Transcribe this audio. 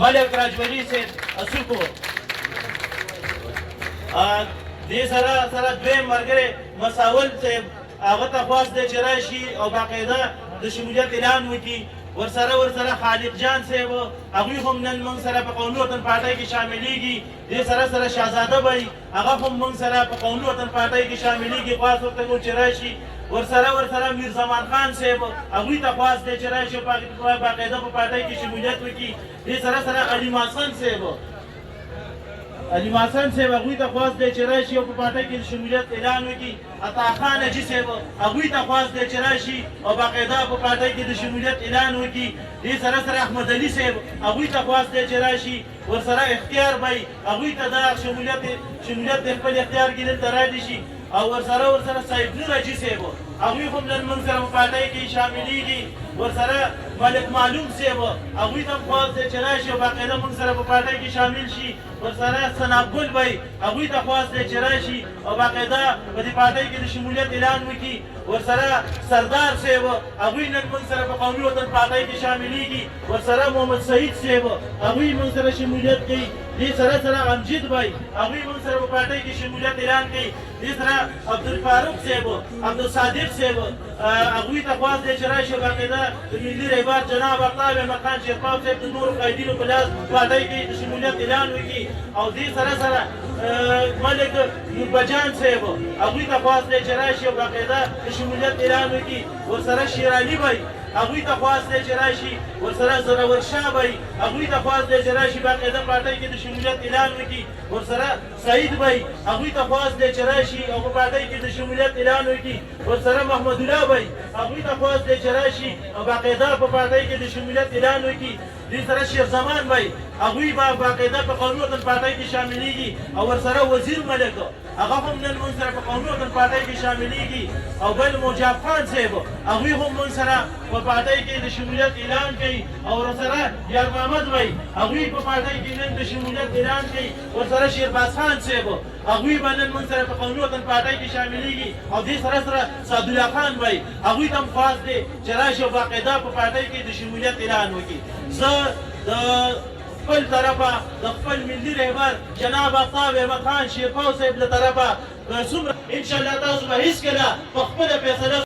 ملک راجولي صاحب اسوکو دې سره دویم ملګری مساول صاحب هغه ته خواست دی چې راشي او باقاعده د شمولیت اعلان وکړي. ورسره خالق جان صاحب هغوی هم نن موږ سره په قومي وطن پارټۍ کې شاملېږي. دې سره شهزاده بی هغه هم موږ سره په قومي وطن پارټۍ کې شاملېږي. خواست ورته کوو چې راشي. ورسره میر زمان خان صاحب هغوی ته خواست دی چې راشي باقاعده په پارټۍ کې شمولیت وکړي. دې سره علي ماسن صاحب هغوی ته خواست دی چې راشي او په پارټۍ کې د شمولیت اعلان وکړي. عطاخان حاجي صاحب هغوی ته خواست دی چې راشي او باقاعده په پارټۍ کې د شمولیت اعلان وکړي. دې سره احمد علي صاحب هغوی ته خواست دی چې راشي. ورسره اختیار بی هغوی ته دا شمولیت د خپل اختیار کې دلته رادي شي. او ورسره صاحب نور حاجي صاحب هغوی هم نن موږ سره په پارټۍ کې شاملېږي. ورسره ملک معلوم صاحب هغوی ته هم خواست دی چې راشي او باقاعده موږ سره په پارټۍ کې شامل شي. ورسره سناب ګل بی هغوی ته خواست دی چې راشي او باقاعده په دې پارټۍ کې د شمولیت اعلان وکړي. ورسره سردار صاحب هغوی نن موږ سره په قومي وطن پارټۍ کې شاملېږي. ورسره محمد سعید صاحب هغوی موږ سره شمولیت کوي. دې سره امجد بی هغوی موږ سره په پارټۍ کې شمولیت اعلان کوي. دې سره عبدالفاروق صاحب عبدالصادق صاحب هغوی ته خواست دی چې راشي باقاعده د ملي رهبر جناب افتاب احمد خان شیرپاو صاحب د نورو قایدینو په لاس پارټۍ کې د شمولیت اعلان وکړي. او دې سره ملک نوربجان صاحب هغوی ته خواست دی چې راشي او باقاعده د شمولیت اعلان وکړي. ورسره شیر علي بی هغوی ته خواست دی چې راشي. ورسره زورور شاه بی هغوی ته خواست دی چې راشي باقاعده پارټۍ کې د شمولیت اعلان وکړي. ورسره سعید بی هغوی ته خواست دی چې راشي او په پارټۍ کې د شمولیت اعلان وکړي. ورسره محمد الله بی هغوی ته خواست دی چې راشي او باقاعده په پارټۍ کې د شمولیت اعلان وکړي. دې سره شیخ زمان بی هغوی به باقاعده په قومي وطن پارټۍ کې شاملېږي. او ورسره وزیر ملک هغه هم نن موږ سره په قومي وطن پارټۍ کې شاملېږي. او بل مجاب خان صاحب هغوی هم موږ سره په پارټۍ کې د شمولیت اعلان کوي. او ورسره یار محمد بی هغوی په پارټۍ کې نن د شمولیت اعلان کوي. ورسره شیرباز خان صاحب هغوی به نن موږ سره په قومي وطن پارټۍ کې شاملېږي. او دې سره سعدالله خان بی هغوی ته هم خواست دی چې راشي او باقاعده په پارټۍ کې د شمولیت اعلان وکړي. زه د خپل طرفه د خپل ملي رهبر جناب افتاب احمد خان شیرپاو صاحب له طرفه څومره انشاءالله تاسو به هېڅکله په خپله فیصله